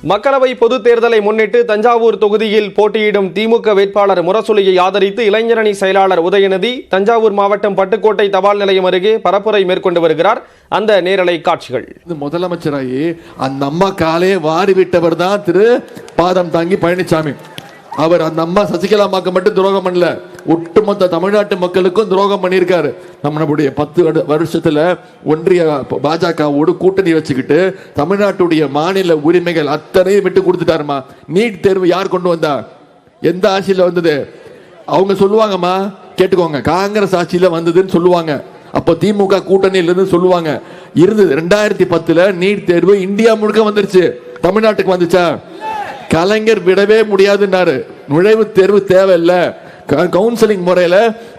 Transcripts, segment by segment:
மக்களவை பொதுத் தேர்தலை முன்னிட்டு தஞ்சாவூர் தொகுதியில் போட்டியிடும் திமுக வேட்பாளர் முரசொலியை ஆதரித்து இளைஞரணி செயலாளர் உதயநிதி தஞ்சாவூர் மாவட்டம் பட்டுக்கோட்டை தபால் நிலையம் அருகே பரப்புரை மேற்கொண்டு வருகிறார். அந்த நேரலை காட்சிகள். முதலமைச்சராகி அந்த அம்மா காலே வாரி விட்டவர் தான் திரு பாதம் தாங்கி பழனிசாமி. அவர் அந்த அம்மா சசிகலா அம்மாக்கு மட்டும் துரோகம் பண்ணல, ஒட்டுமொத்த தமிழ்நாட்டு மக்களுக்கும் துரோகம் பண்ணியிருக்காரு. நம்மளுடைய 10 வருஷத்துல ஒன்றிய பாஜகவோடு கூட்டணி வச்சுக்கிட்டு தமிழ்நாட்டுடைய மாநில உரிமைகள் அத்தனையும் விட்டு கொடுத்துட்டாருமா. நீட் தேர்வு யார் கொண்டு வந்தா? எந்த ஆட்சியில வந்தது? அவங்க சொல்லுவாங்கம்மா, கேட்டுக்கோங்க, காங்கிரஸ் ஆட்சியில வந்ததுன்னு சொல்லுவாங்க. அப்போ திமுக கூட்டணியில இருந்து சொல்லுவாங்க இருந்தது. 2010 நீட் தேர்வு இந்தியா முழுக்க வந்துருச்சு, தமிழ்நாட்டுக்கு வந்துச்சா? கலைஞர் விடவே முடியாதுன்னாரு. நுழைவு தேர்வு தேவையில்லை, கவுன்சிலிங் முறையில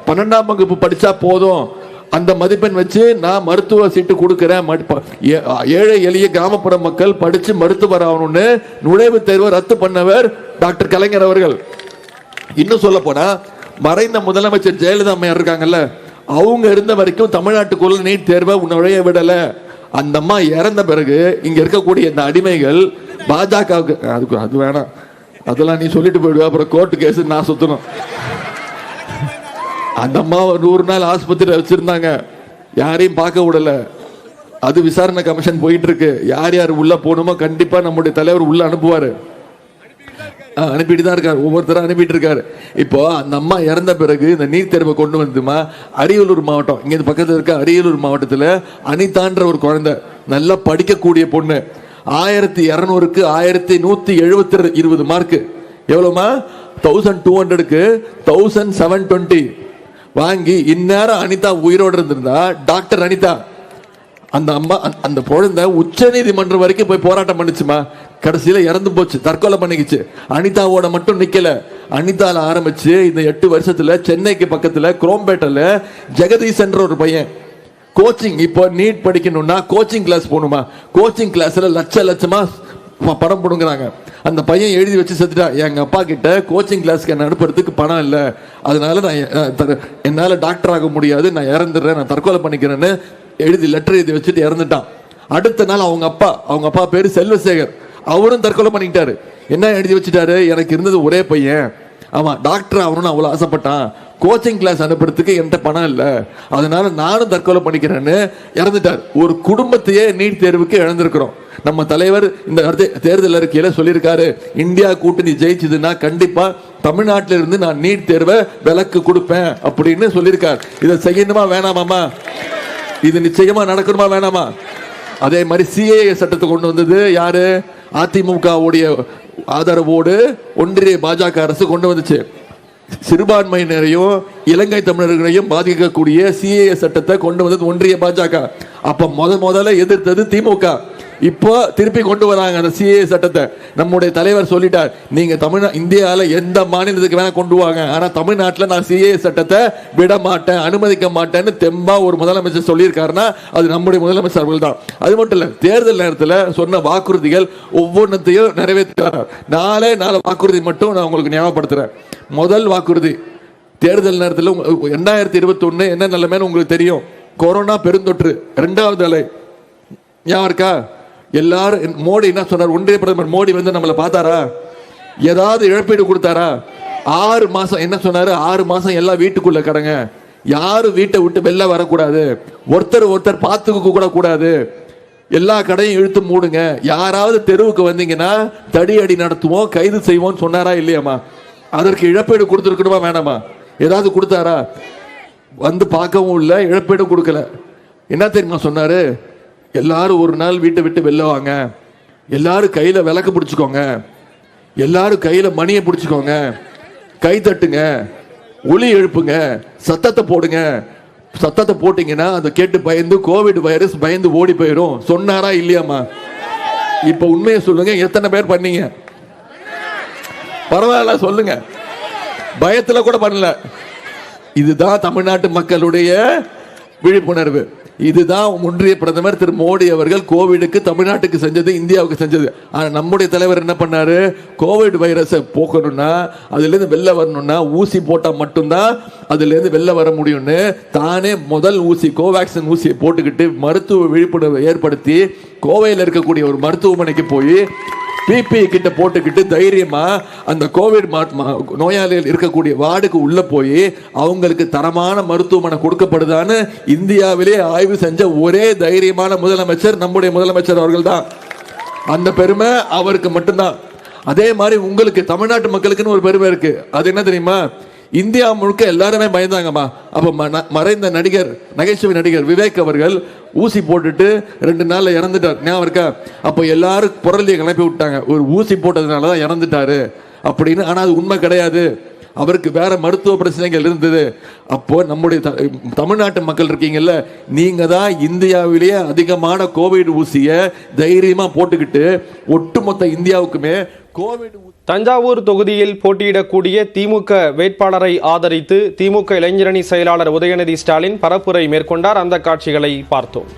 12ஆம் வகுப்பு படிச்சா போதும், அந்த மதிப்பெண் வச்சு நான் மருத்துவ சீட்டு கொடுக்கிறேன், ஏழை எளிய கிராமப்புற மக்கள் படிச்சு மருத்துவர் ஆகணும்னு நுழைவு தேர்வை ரத்து பண்ணவர் டாக்டர் கலைஞர் அவர்கள். இன்னும் சொல்ல போனா மறைந்த முதலமைச்சர் ஜெயலலிதா அம்மையார் இருக்காங்கல்ல, அவங்க இருந்த வரைக்கும் தமிழ்நாட்டுக்குள்ள நீட் தேர்வை நுழைய விடல. அந்த அம்மா இறந்த பிறகு இங்க இருக்கக்கூடிய இந்த அடிமைகள் பாஜகவுக்கு அதுக்கு அது வேணாம், அதெல்லாம் நீ சொல்லிட்டு போயிடுவ, அப்புறம் கோர்ட்டு கேஸ் நான் சுத்தணும். அந்த அம்மா 100 நாள் ஆஸ்பத்திரி வச்சிருந்தாங்க, யாரையும் பார்க்க விடல. அது விசாரணை கமிஷன் போயிட்டு இருக்கு. யார் யார் உள்ள போகணுமோ கண்டிப்பா நம்முடைய தலைவர் உள்ள அனுப்புவாரு, அனுப்பிட்டு தான் இருக்காரு, ஒவ்வொருத்தரும் அனுப்பிட்டு இருக்காரு. இப்போ அந்த அம்மா இறந்த பிறகு இந்த நீட் தேர்வை கொண்டு வந்துமா அரியலூர் மாவட்டம், இங்க பக்கத்தில் இருக்க அரியலூர் மாவட்டத்தில் அனிதான்ற ஒரு குழந்தை, நல்லா படிக்கக்கூடிய பொண்ணு, 1200க்கு 1120 மார்க். எவ்வளவுமா? 1200க்கு 1720 வாங்கி இந்நேரம் அனிதா உயிரோடு இருந்திருந்தா டாக்டர் அனிதா. அந்த அம்மா அந்த குழந்தை உச்ச நீதிமன்றம் வரைக்கும் போய் போராட்டம் பண்ணிச்சுமா, கடைசியில இறந்து போச்சு, தற்கொலை பண்ணிக்கிச்சு. அனிதாவோட மட்டும் நிக்கல, அனிதால ஆரம்பிச்சு இந்த 8 வருஷத்துல சென்னைக்கு பக்கத்துல குரோம்பேட்டல ஜெகதீஷ் என்ற ஒரு பையன் கோச்சிங், இப்போ நீட் படிக்கணும்னா கோச்சிங் கிளாஸ் போகணுமா, கோச்சிங் கிளாஸ்ல லட்சமா பணம் போடுங்கிறாங்க. அந்த பையன் எழுதி வச்சு செத்துட்டா, எங்க அப்பா கிட்ட கோச்சிங் கிளாஸ்க்கு என்ன அனுப்புறதுக்கு பணம் இல்லை, அதனால நான் என்னால டாக்டர் ஆக முடியாது, நான் இறந்துடுறேன், நான் தற்கொலை பண்ணிக்கிறேன்னு எழுதி லெட்டர் எழுதி வச்சுட்டு இறந்துட்டான். அடுத்த நாள் அவங்க அப்பா பேரு செல்வசேகர், அவரும் தற்கொலை பண்ணிக்கிட்டாரு. என்ன எழுதி வச்சுட்டாரு? எனக்கு இருந்தது ஒரே பையன், அவன் டாக்டர் ஆகணும்னு அவ்வளோ ஆசைப்பட்டான், கோச்சிங் கிளாஸ் அனுப்புறதுக்கு என்கிட்ட பணம் இல்லை, அதனால நானும் தற்கொலை பண்ணிக்கிறேன்னு இறந்துட்டார். ஒரு குடும்பத்தையே நீட் தேர்வுக்கு இழந்திருக்கிறோம். நம்ம தலைவர் இந்த தேர்தல் அறிக்கையில சொல்லியிருக்காரு, இந்தியா கூட்டணி ஜெயிச்சதுன்னா கண்டிப்பா தமிழ்நாட்டில இருந்து நான் நீட் தேர்வை விலக்கு கொடுப்பேன் அப்படின்னு சொல்லியிருக்காரு. இதை செய்யணுமா வேணாமாமா? இது நிச்சயமா நடக்கணுமா வேணாமா? அதே மாதிரி சிஏஏ சட்டத்தை கொண்டு வந்தது யாரு? அதிமுகவுடைய ஆதரவோடு ஒன்றிய பாஜக அரசு கொண்டு வந்துச்சு. சிறுபான்மையினரையும் இலங்கை தமிழர்களையும் பாதிக்கக்கூடிய சிஏஏ சட்டத்தை கொண்டு வந்தது ஒன்றிய பாஜக. அப்ப முதல்ல எதிர்த்தது திமுக. இப்போ திருப்பி கொண்டு வராங்க அந்த சிஏஏ சட்டத்தை. நம்முடைய தலைவர் சொல்லிட்டார், நீங்க இந்தியால எந்த மாநிலத்துக்கு வேணா கொண்டு வாங்க, ஆனா தமிழ்நாட்டில் நான் சிஏஏ சட்டத்தை விட மாட்டேன், அனுமதிக்க மாட்டேன்னு தெம்பா ஒரு முதலமைச்சர் சொல்லியிருக்காருன்னா அது நம்முடைய முதலமைச்சர் அவர்கள் தான். அது மட்டும் இல்ல, தேர்தல் நேரத்தில் சொன்ன வாக்குறுதிகள் ஒவ்வொன்றத்தையும் நிறைவேற்றார். 4 வாக்குறுதி மட்டும் நான் உங்களுக்கு ஞாபகப்படுத்துறேன். முதல் வாக்குறுதி, தேர்தல் நேரத்தில் 2021 என்ன நிலைமைன்னு உங்களுக்கு தெரியும், கொரோனா பெருந்தொற்று 2வது அலை ஞாபகம் இருக்கா? எல்லாரும் மோடி என்ன சொன்னார்? ஒன்றிய பிரதமர் மோடி வந்து நம்மளை பார்த்தாரா? ஏதாவது இழப்பீடு கொடுத்தாரா? 6 மாசம் என்ன சொன்னாரு? 6 மாசம் எல்லாம் வீட்டுக்குள்ள கடங்க, யாரும் வீட்டை விட்டு வெளில வரக்கூடாது, ஒருத்தர் பார்த்துக்க கூட கூடாது, எல்லா கடையும் இழுத்து மூடுங்க, யாராவது தெருவுக்கு வந்தீங்கன்னா தடி அடி நடத்துவோம், கைது செய்வோம் சொன்னாரா இல்லையாமா? அதற்கு இழப்பீடு கொடுத்துருக்கணுமா வேணாமா? ஏதாவது கொடுத்தாரா? வந்து பார்க்கவும் இல்லை, இழப்பீடு கொடுக்கல. என்ன தெரியுமா சொன்னாரு? எல்லாரும் ஒரு நாள் வீட்டை விட்டு வெளில வாங்க, எல்லாரும் கையில விளக்கு பிடிச்சுக்கோங்க, எல்லாரும் கையில மணியை பிடிச்சுக்கோங்க, கை தட்டுங்க, ஒலி எழுப்புங்க, சத்தத்தை போடுங்க, சத்தத்தை போட்டீங்கன்னா அதை கேட்டு பயந்து கோவிட் வைரஸ் பயந்து ஓடி போயிடும் சொன்னாரா இல்லையாமா? இப்ப உண்மையை சொல்லுங்க, எத்தனை பேர் பண்ணீங்க? பரவாயில்ல சொல்லுங்க, பயத்துல கூட பண்ணல. இதுதான் தமிழ்நாட்டு மக்களுடைய விழிப்புணர்வு. இதுதான் ஒன்றிய பிரதமர் திரு மோடி அவர்கள் கோவிடுக்கு தமிழ்நாட்டுக்கு செஞ்சது, இந்தியாவுக்கு செஞ்சது. ஆனால் நம்முடைய தலைவர் என்ன பண்ணாரு? கோவிட் வைரஸை போக்கணும்னா, அதுலேருந்து வெளில வரணும்னா ஊசி போட்டால் மட்டும்தான் அதுலேருந்து வெளில வர முடியும்னு தானே முதல் ஊசி கோவேக்சின் ஊசியை போட்டுக்கிட்டு மருத்துவ விழிப்புணர்வை ஏற்படுத்தி கோவையில் இருக்கக்கூடிய ஒரு மருத்துவமனைக்கு போய் பிபி கிட்ட போட்டுக்கிட்டு தைரியமா அந்த கோவிட் நோயாளிகள் இருக்கக்கூடிய வார்டுக்கு உள்ள போய் அவங்களுக்கு தரமான மருத்துவமனை கொடுக்கப்படுதான்னு இந்தியாவிலே ஆய்வு செஞ்ச ஒரே தைரியமான முதலமைச்சர் நம்முடைய முதலமைச்சர் அவர்கள் தான். அந்த பெருமை அவருக்கு மட்டும்தான். அதே மாதிரி உங்களுக்கு தமிழ்நாட்டு மக்களுக்குன்னு ஒரு பெருமை இருக்கு. அது என்ன தெரியுமா? இந்தியா முழுக்க எல்லாருமே பயந்தாங்கம்மா. அப்ப மறைந்த நகைச்சுவை நடிகர் விவேக் அவர்கள் ஊசி போட்டுட்டு 2 நாள்ல இறந்துட்டார், ஞாபகம் இருக்கா? அப்ப எல்லாரும் புரளியை கிளப்பி விட்டாங்க, ஒரு ஊசி போட்டதுனாலதான் இறந்துட்டாரு அப்படின்னு. ஆனா அது உண்மை கிடையாது, அவருக்கு வேற மருத்துவ பிரச்சனைகள் இருந்தது. அப்போ நம்முடைய தமிழ்நாட்டு மக்கள் இருக்கீங்கல்ல, நீங்க தான் இந்தியாவிலேயே அதிகமான கோவிட் ஊசியை தைரியமா போட்டுக்கிட்டு ஒட்டுமொத்த இந்தியாவுக்குமே கோவிட். தஞ்சாவூர் தொகுதியில் போட்டியிடக்கூடிய திமுக வேட்பாளரை ஆதரித்து திமுக இளைஞரணி செயலாளர் உதயநிதி ஸ்டாலின் பரப்புரை மேற்கொண்டார். அந்த காட்சிகளை பார்த்தோம்.